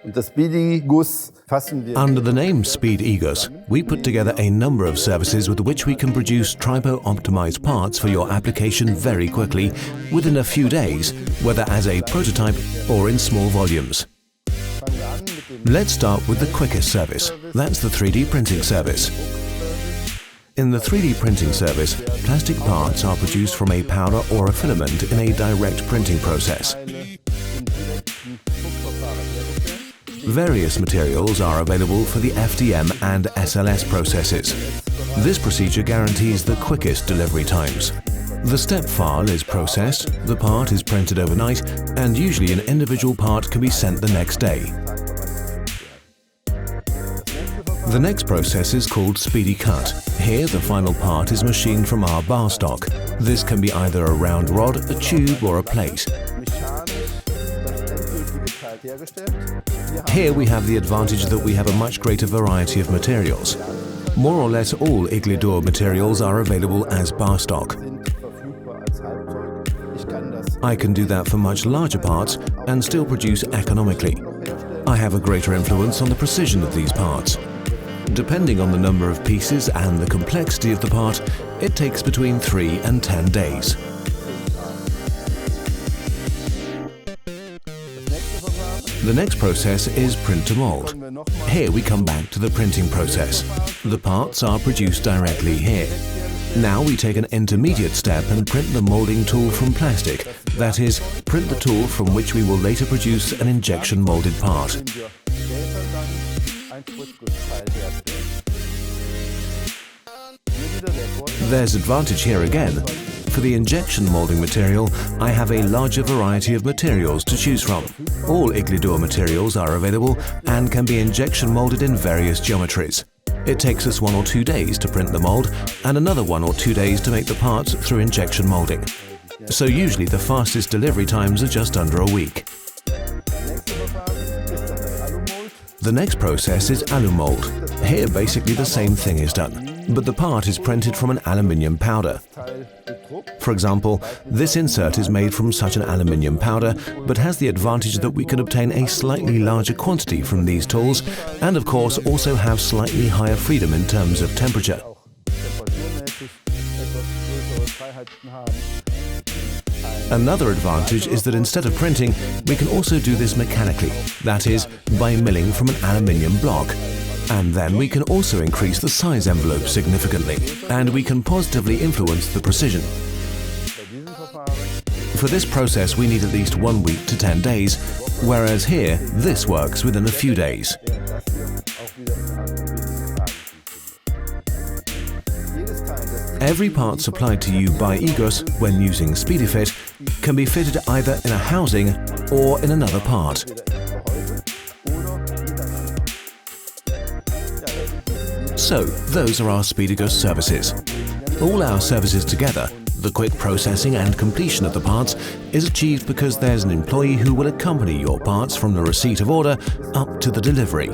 Under the name speed-igus, we put together a number of services with which we can produce typo-optimized parts for your application very quickly, within a few days, whether as a prototype or in small volumes. Let's start with the quickest service. That's the 3D printing service. In the 3D printing service, plastic parts are produced from a powder or a filament in a direct printing process. Various materials are available for the FDM and SLS processes. This procedure guarantees the quickest delivery times. The step file is processed, the part is printed overnight, and usually an individual part can be sent the next day. The next process is called Speedicut. Here, the final part is machined from our bar stock. This can be either a round rod, a tube, or a plate. Here we have the advantage that we have a much greater variety of materials. More or less all Iglidor materials are available as bar stock. I can do that for much larger parts and still produce economically. I have a greater influence on the precision of these parts. Depending on the number of pieces and the complexity of the part, it takes between 3 and 10 days. The next process is print to mold. Here we come back to the printing process. The parts are produced directly here. Now we take an intermediate step and print the molding tool from plastic. That is, print the tool from which we will later produce an injection molded part. There's advantage here again. For the injection molding material, I have a larger variety of materials to choose from. All Iglidor materials are available and can be injection molded in various geometries. It takes us 1 or 2 days to print the mold and another 1 or 2 days to make the parts through injection molding. So usually the fastest delivery times are just under a week. The next process is Alumold. Here basically the same thing is done, but the part is printed from an aluminium powder. For example, this insert is made from such an aluminium powder, but has the advantage that we can obtain a slightly larger quantity from these tools, and of course also have slightly higher freedom in terms of temperature. Another advantage is that instead of printing, we can also do this mechanically, that is, by milling from an aluminium block. And then we can also increase the size envelope significantly, and we can positively influence the precision. For this process we need at least 1 week to 10 days, whereas here this works within a few days. Every part supplied to you by igus when using Speedifit can be fitted either in a housing or in another part. So, those are our speed-igus services. All our services together, the quick processing and completion of the parts, is achieved because there's an employee who will accompany your parts from the receipt of order up to the delivery.